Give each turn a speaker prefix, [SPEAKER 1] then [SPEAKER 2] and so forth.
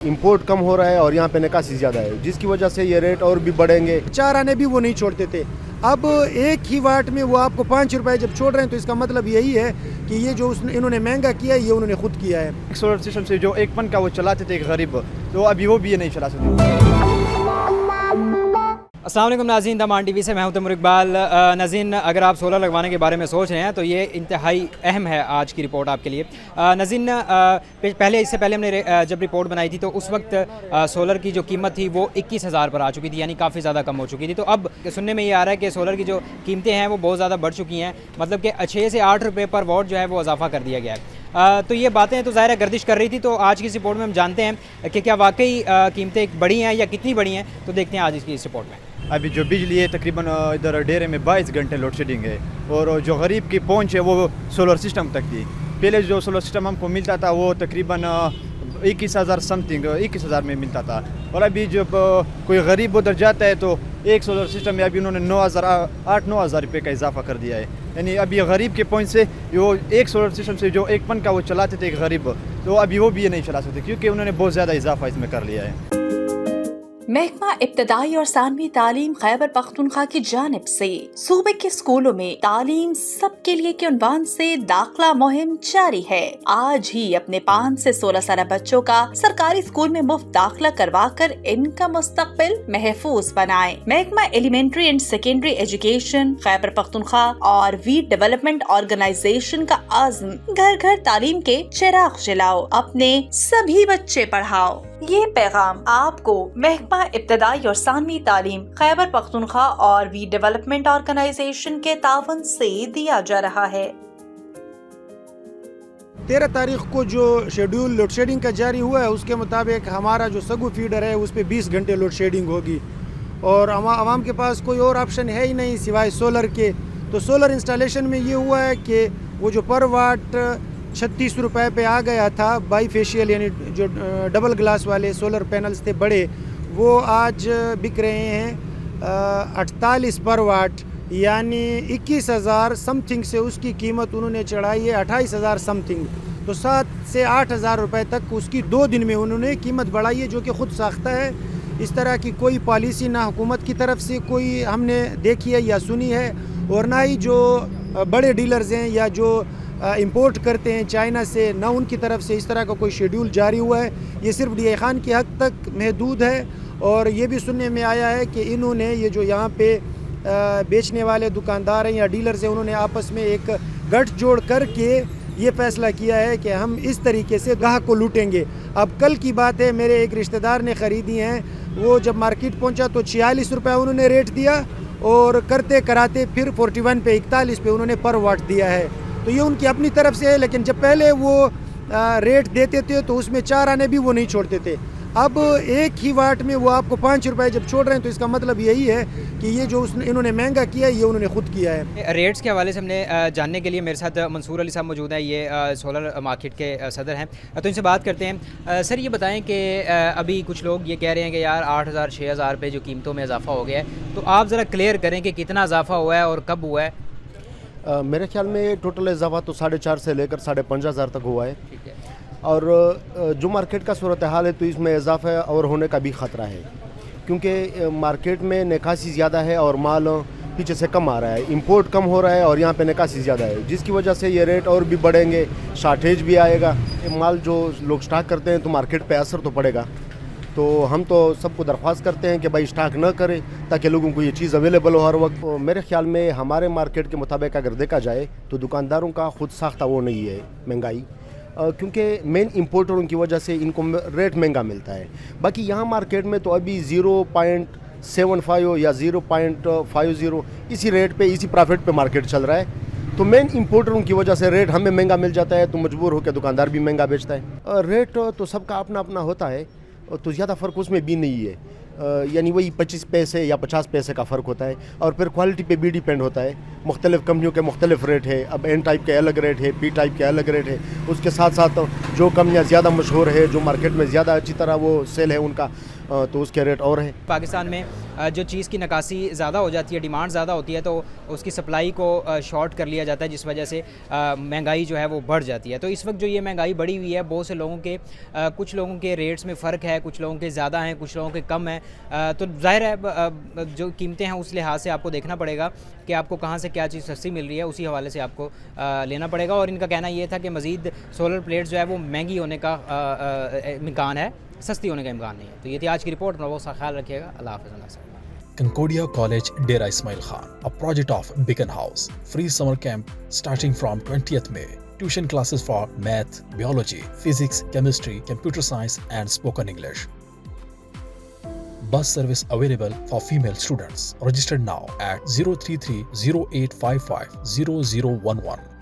[SPEAKER 1] Import कम हो रहा है और यहाँ पे निकासी ज़्यादा है, जिसकी वजह से ये रेट और भी बढ़ेंगे।
[SPEAKER 2] 4 आने भी वो नहीं छोड़ते थे, अब एक ही वाट में वो आपको 5 रुपए जब छोड़ रहे हैं, तो इसका मतलब यही है कि ये जो इन्होंने महंगा किया है ये उन्होंने खुद किया है।
[SPEAKER 3] सोलर सिस्टम से जो 1 पन का वो चलाते थे गरीब, तो अभी वो भी ये नहीं चला सकते।
[SPEAKER 4] अस्सलाम वालेकुम नाज़रीन, दमान टीवी से मैं हूं तैमूर इकबाल। नाज़रीन, अगर आप सोलर लगवाने के बारे में सोच रहे हैं तो ये इंतहाई अहम है आज की रिपोर्ट आपके लिए। नाज़रीन, इससे पहले हमने जब रिपोर्ट बनाई थी तो उस वक्त सोलर की जो कीमत थी वो 21,000 पर आ चुकी थी, यानी काफ़ी ज़्यादा कम हो चुकी थी। तो अब सुनने में ये आ रहा है कि सोलर की जो कीमतें हैं वो बहुत ज़्यादा बढ़ चुकी हैं, मतलब कि 6 से 8 रुपये पर वॉट जो है वो इजाफा कर दिया गया है। तो ये बातें तो ज़ाहिर है गर्दिश कर रही थी, तो आज की इस रिपोर्ट में हम जानते हैं कि क्या वाकई कीमतें बढ़ी हैं या कितनी बढ़ी हैं, तो देखते हैं आज इसकी इस रिपोर्ट में।
[SPEAKER 3] अभी जो बिजली है तकरीबन इधर डेरे में 22 घंटे लोड शेडिंग है, और जो गरीब की पहुंच है वो सोलर सिस्टम तक थी। पहले जो सोलर सिस्टम हमको मिलता था वो तकरीबन 21,000 समथिंग 21,000 में मिलता था, और अभी जब कोई गरीब उधर जाता है तो एक सोलर सिस्टम में अभी उन्होंने 9,000 रुपये का इजाफा कर दिया है। यानी अभी गरीब के पॉइंट से वो एक सोलर सिस्टम से जो 1 पन का वो चलाते थे गरीब, तो अभी वो भी ये नहीं चला सकते क्योंकि उन्होंने बहुत ज़्यादा इजाफा इसमें कर लिया है।
[SPEAKER 5] महकमा इब्तदाई और सानवी तालीम खैबर पख्तूनख्वा की जानिब से सूबे के स्कूलों में तालीम सबके लिए के उन्वान से दाखिला मुहिम जारी है। आज ही अपने 5 से 16 साल बच्चों का सरकारी स्कूल में मुफ्त दाखिला करवा कर इनका मुस्तकबिल महफूज बनाएं। महकमा elementary and secondary education Khyber Pakhtunkhwa और वी डेवलपमेंट ऑर्गेनाइजेशन का आज़म घर घर तालीम के चिराग जलाओ, अपने सभी बच्चे पढ़ाओ। ये पैगाम आपको महकमा इब्तदाई और सानवी तालीम खैबर पख्तूनख्वा और वी डेवलपमेंट ऑर्गेनाइजेशन के तावन से दिया जा रहा है।
[SPEAKER 2] 13 तारीख को जो शेड्यूल लोड शेडिंग का जारी हुआ है उसके मुताबिक हमारा जो सगु फीडर है उस पर 20 घंटे लोड शेडिंग होगी, और आवाम के पास कोई और ऑप्शन है ही नहीं सिवाय सोलर के। तो सोलर इंस्टॉलेशन में ये हुआ है कि वो जो पर वाट 36 रुपए पे आ गया था बाई फेशियल, यानी जो डबल ग्लास वाले सोलर पैनल्स थे बड़े, वो आज बिक रहे हैं 48 पर वाट, यानी 21,000 समथिंग से उसकी कीमत उन्होंने चढ़ाई है 28,000 समथिंग। तो 7 से 8,000 रुपए तक उसकी 2 दिन में उन्होंने कीमत बढ़ाई है, जो कि ख़ुद साख्ता है। इस तरह की कोई पॉलिसी ना हुकूमत की तरफ से कोई हमने देखी है या सुनी है, और ना ही जो बड़े डीलर्स हैं या जो इंपोर्ट करते हैं चाइना से, ना उनकी तरफ से इस तरह का कोई शेड्यूल जारी हुआ है। ये सिर्फ DI खान की हद तक महदूद है, और ये भी सुनने में आया है कि इन्होंने ये जो यहाँ पे बेचने वाले दुकानदार हैं या डीलर्स हैं, उन्होंने आपस में एक गठजोड़ करके ये फ़ैसला किया है कि हम इस तरीके से ग्राहक को लूटेंगे। अब कल की बात है, मेरे एक रिश्तेदार ने ख़रीदी हैं, वो जब मार्केट पहुँचा तो 46 रुपये उन्होंने रेट दिया, और करते कराते फिर 41 पे 41 पे उन्होंने पर वाट दिया है। तो ये उनकी अपनी तरफ से है, लेकिन जब पहले वो रेट देते थे तो उसमें 4 आने भी वो नहीं छोड़ते थे। अब एक ही वाट में वो आपको 5 रुपए जब छोड़ रहे हैं, तो इसका मतलब यही है कि ये जो इन्होंने महंगा किया है ये उन्होंने खुद किया है।
[SPEAKER 4] रेट्स के हवाले से हमने जानने के लिए मेरे साथ मंसूर अली साहब मौजूद हैं, ये सोलर मार्केट के सदर हैं, तो इनसे बात करते हैं। सर, ये बताएं कि अभी कुछ लोग ये कह रहे हैं कि यार 8,000 6,000 रुपये जो कीमतों में इजाफा हो गया है, तो आप ज़रा क्लियर करें कि कितना इजाफा हुआ है और कब हुआ है।
[SPEAKER 1] मेरे ख्याल में टोटल इजाफा तो 4,500 से लेकर 5,500 तक हुआ है।
[SPEAKER 4] ठीक है।
[SPEAKER 1] और जो मार्केट का सूरत हाल है तो इसमें इजाफा और होने का भी ख़तरा है, क्योंकि मार्केट में निकासी ज़्यादा है और माल पीछे से कम आ रहा है। इंपोर्ट कम हो रहा है और यहाँ पे निकासी ज़्यादा है, जिसकी वजह से ये रेट और भी बढ़ेंगे, शार्टेज भी आएगा। ये माल जो लोग स्टॉक करते हैं तो मार्केट पे असर तो पड़ेगा। तो हम तो सबको दरख्वास्त करते हैं कि भाई स्टॉक न करें ताकि लोगों को ये चीज़ अवेलेबल हो हर वक्त। मेरे ख्याल में हमारे मार्केट के मुताबिक अगर देखा जाए तो दुकानदारों का खुद साख्ता वो नहीं है महंगाई, क्योंकि मेन इंपोर्टरों की वजह से इनको रेट महंगा मिलता है। बाकी यहाँ मार्केट में तो अभी 0.75 या 0.50 इसी रेट पे, इसी प्रॉफिट पे मार्केट चल रहा है। तो मेन इंपोर्टरों की वजह से रेट हमें महंगा मिल जाता है, तो मजबूर होकर दुकानदार भी महंगा बेचता है। रेट तो सबका अपना अपना होता है, तो ज़्यादा फ़र्क उसमें भी नहीं है, यानी वही 25 पैसे या 50 पैसे का फ़र्क होता है। और फिर क्वालिटी पे भी डिपेंड होता है, मुख्तलिफ़ कंपनियों के मुख्तलिफ रेट है। अब N टाइप के अलग रेट है, P टाइप के अलग रेट है। उसके साथ साथ जो कंपनियाँ ज़्यादा मशहूर है, जो मार्केट में ज़्यादा अच्छी तरह वो सेल है उनका, तो उसके रेट और हैं।
[SPEAKER 4] पाकिस्तान में जो चीज़ की नकासी ज़्यादा हो जाती है, डिमांड ज़्यादा होती है, तो उसकी सप्लाई को शॉर्ट कर लिया जाता है, जिस वजह से महंगाई जो है वो बढ़ जाती है। तो इस वक्त जो ये महंगाई बढ़ी हुई है, बहुत से लोगों के कुछ लोगों के रेट्स में फ़र्क है, कुछ लोगों के ज़्यादा हैं, कुछ लोगों के कम हैं। तो ज़ाहिर है जो कीमतें हैं उस लिहाज से आपको देखना पड़ेगा कि आपको कहाँ से क्या चीज़ सस्ती मिल रही है, उसी हवाले से आपको लेना पड़ेगा। और इनका कहना ये था कि मज़ीद सोलर प्लेट्स जो है वो महंगी होने का इम्कान है, सस्ती होने का इम्कान नहीं है। तो ये थी आज की रिपोर्ट। बहुत सा ख्याल रखिएगा। अल्लाह हाफ़िज़।
[SPEAKER 6] Concordia College, Dera Ismail Khan, a project of Beacon House. Free summer camp starting from 20th May. Tuition classes for math, biology, physics, chemistry, computer science and spoken English. Bus service available for female students. Registered now at 033 0855 0011.